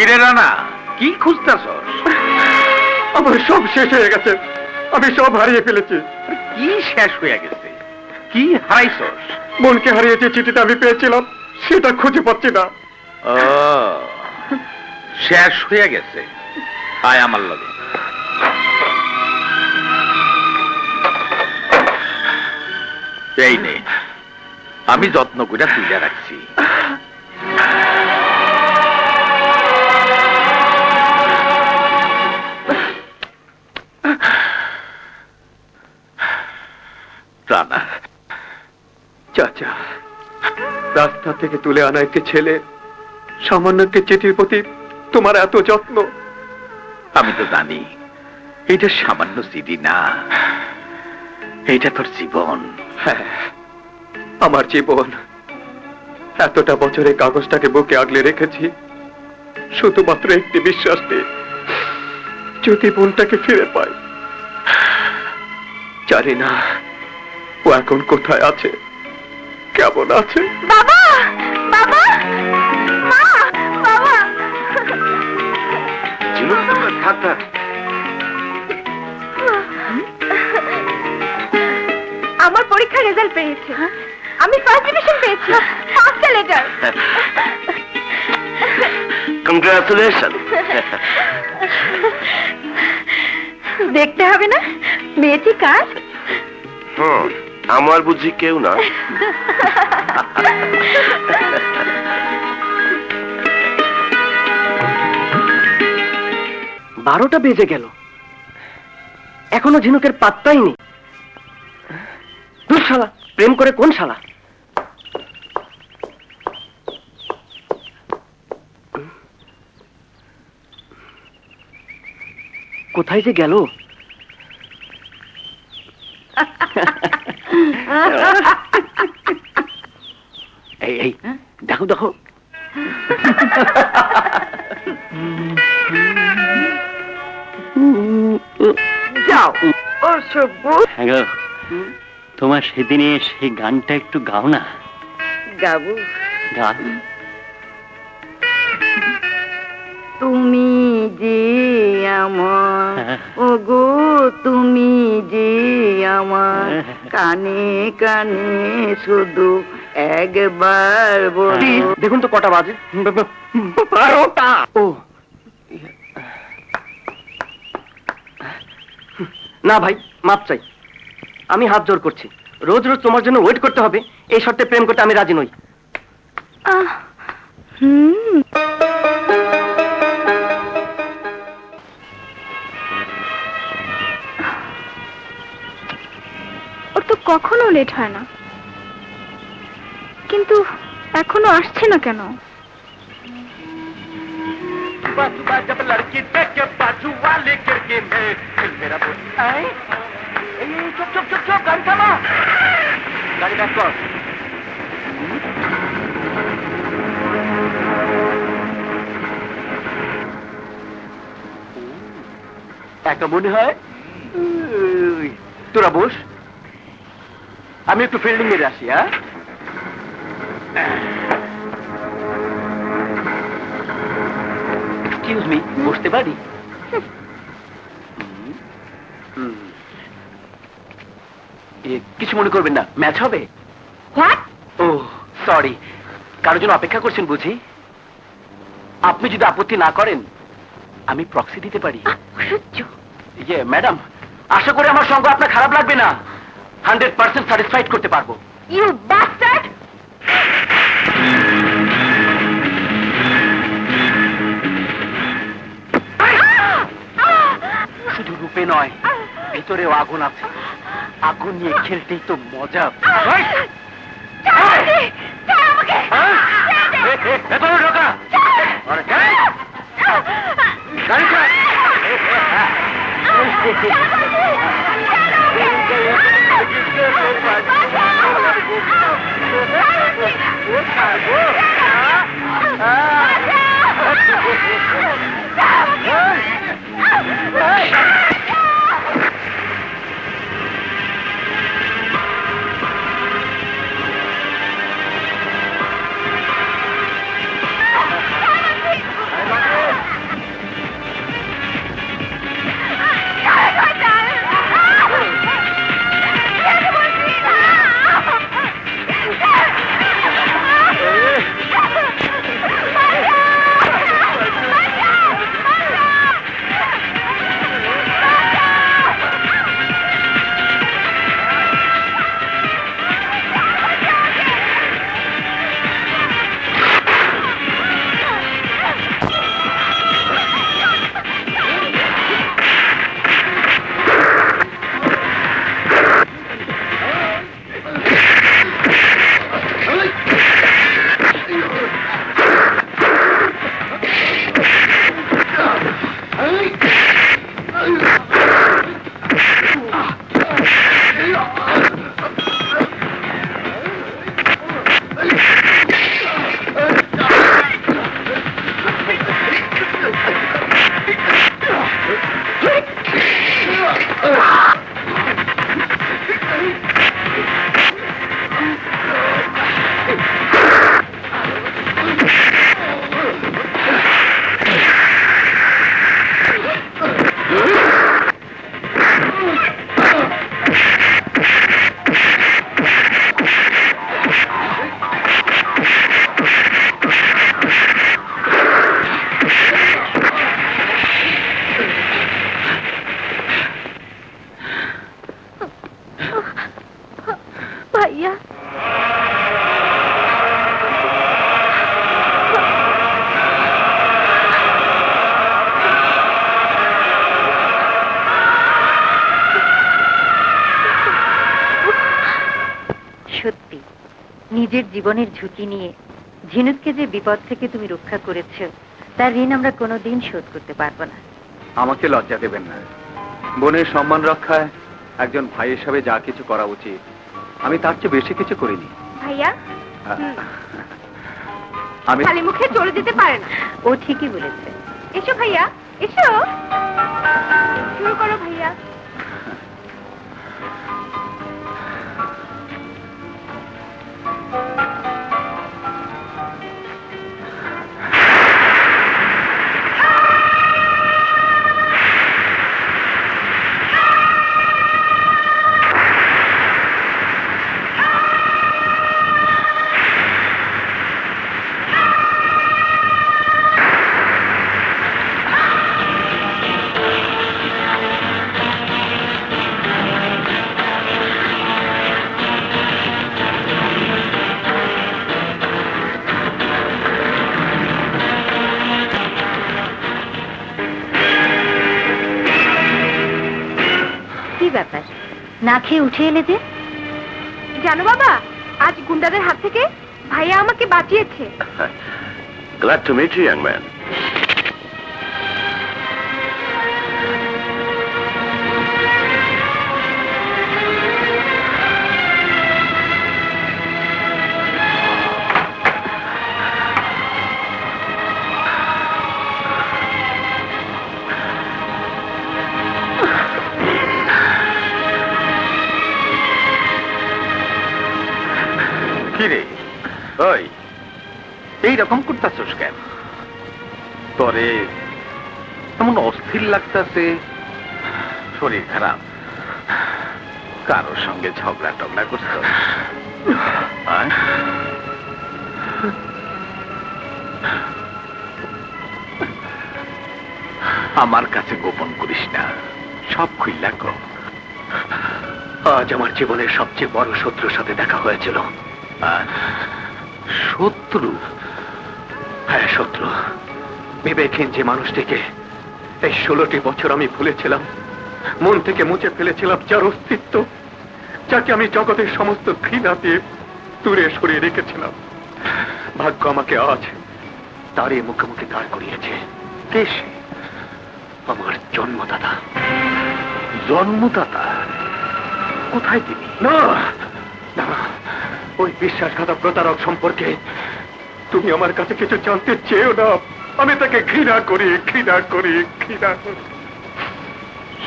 কিরে রানা, কি খুঁজতেছ? আমার সব শেষ হয়ে গেছে, আমি সব হারিয়ে ফেলেছি। কি শেষ হয়ে গেছে? কি হারাইছস? মনকে হারিয়েছে, চিঠিটা আমি পেয়েছিলাম, সেটা খুঁজে পাচ্ছি না। ও, শেষ হয়ে গেছে। আয় আমার লগে। এই নে, আমি যত্ন করে তুলে রাখছি। রানা, চাচা, রাস্তা থেকে তুলে আনা একটি ছেলে, সামান্য একটি চিঠির প্রতি তোমার এত যত্ন। আমি তো জানি এটা সামান্য চিঠি না, এটা তোর জীবন। হ্যাঁ, আমার জীবন। এতটা বছরে কাগজটাকে বুকে আগলে রেখেছি শুধুমাত্র একটি বিশ্বাস নিয়ে, যদি বোনটাকে ফিরে পাই। জানি না ও এখন কোথায় আছে, কেমন আছে। বাবা, বাবা, মা, বাবা। থাক থাক। আমার পরীক্ষার রেজাল্ট পেয়েছে, আমি ফার্স্ট ডিভিশন পেয়েছি, ফার্স্ট লেটার। কংগ্রাচুলেশন। দেখতে হবে না মেয়েটি কার? আমার বুঝি কেউ না। 12টা বেজে গেল, এখনো ঝিনুকের পাত্তাই নেই। দূর শালা, প্রেম করে কোন শালা? কোথায় যে গেল? এই এই দেখো দেখো, যাও অসভ্য। হ্যালো, তোমার সেদিনে সেই গানটা একটু গাও না। গাবো? গা। তুমি যে আমার, ওগো তুমি যে আমার, কানে কানে শুধু একবার বলো। দেখুন তো কটা বাজে। 12টা। ও না ভাই, মাপ চাই। আমি হাত জোর করছি, রোজ রোজ তোমার জন্য ওয়েট করতে হবে, এই শর্তে প্রেম করতে আমি রাজি নই। ওর তো কখনো লেট হয় না, কিন্তু এখনো আসছে না কেন? जब लड़की देखे बाजू वाले करके मैं मेरा बोल आए चुप चुप चुप चुप गाड़ी थामा, गाड़ी बैक कर। একটা মনে হয় তোরা বস, আমি একটু ফিল্ডিং এর আসি। হ্যাঁ, এক্সকিউজ মি, বসতে পারি? কিছু মনে করবেন না, ম্যাচ হবে। হোয়াট? ও সরি, কারোর জন্য অপেক্ষা করছেন বুঝি? আপনি যদি আপত্তি না করেন আমি প্রক্সি দিতে পারি। অসহ্য। ইয়ে ম্যাডাম, আশা করি আমার সঙ্গ আপনার খারাপ লাগবে না, 100% স্যাটিসফাইড করতে পারবো। You bastard! শুধু রূপে নয়, ভিতরেও আগুন আছে, আগুন নিয়ে খেলতেই তো মজা। ভেতরে ঢোকা। ভাইয়া সত্যি নিজের জীবনের ঝুঁকি নিয়ে ঝিনুককে যে বিপদ থেকে তুমি রক্ষা করেছ তার ঋণ আমরা কোনোদিন শোধ করতে পারবো না। আমাকে লজ্জা দেবেন না। বোনের সম্মান রক্ষায় একজন ভাই হিসাবে যা কিছু করা উচিত আমি তার চেয়ে বেশি কিছু করিনি। ভাইয়া আমি খালি মুখে চলে যেতে পারে না। ও ঠিকই বলেছে। এসো ভাইয়া এসো, শুরু করো ভাইয়া। কি ব্যাপার, না খেয়ে উঠে এলে যে? জানো বাবা, আজ গুন্ডাদের হাত থেকে ভাইয়া আমাকে বাঁচিয়েছে। Glad to meet you, young man. কিরে ওই এইরকম করতেছস কেন? তরে এমন অস্থির লাগতেছে, শরীর খারাপ? কারোর সঙ্গে ঝগড়া টগড়া করছ? আমার কাছে গোপন করিস না, সব খুইলা কর। আজ আমার জীবনের সবচেয়ে বড় শত্রুর সাথে দেখা হয়েছিল। শত্রু? হ্যাঁ, শত্রু। বিবেকহীন যে মানুষটিকে এই 16টি বছর আমি ভুলেছিলাম, মন থেকে মুছে ফেলেছিলাম, যার অস্তিত্ব, যাকে আমি জগতের সমস্ত ঘৃণা দিয়ে দূরে সরিয়ে রেখেছিলাম, ভাগ্য আমাকে আজ তারই মুখোমুখি দাঁড় করিয়েছে। কে সে? আমার জন্মদাতা। জন্মদাতা? কোথায় তিনি? না না, ওই বিশ্বাসঘাতক প্রতারক সম্পর্কে তুমি আমার কাছে কিছু জানতে চেয়েও না। আমি তাকে ঘৃণা করি, ঘৃণা করি, ঘৃণা করি।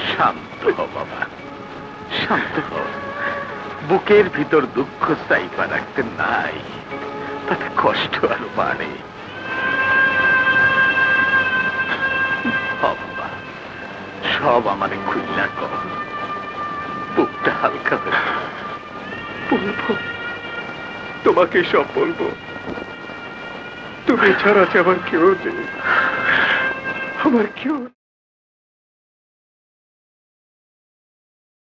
শান্ত হ বাবা, শান্ত হ। বুকের ভিতর দুঃখ চাইপা রাখতে নাই, তাতে কষ্ট আরো বাড়ে। বাবা, সব আমারে খুইলা কর, বুকটা হালকা হয়ে। বলবো, তোমাকে সব বলবো। তুমি ছাড়া আছে আমার কেউ নেই, আমার কেউ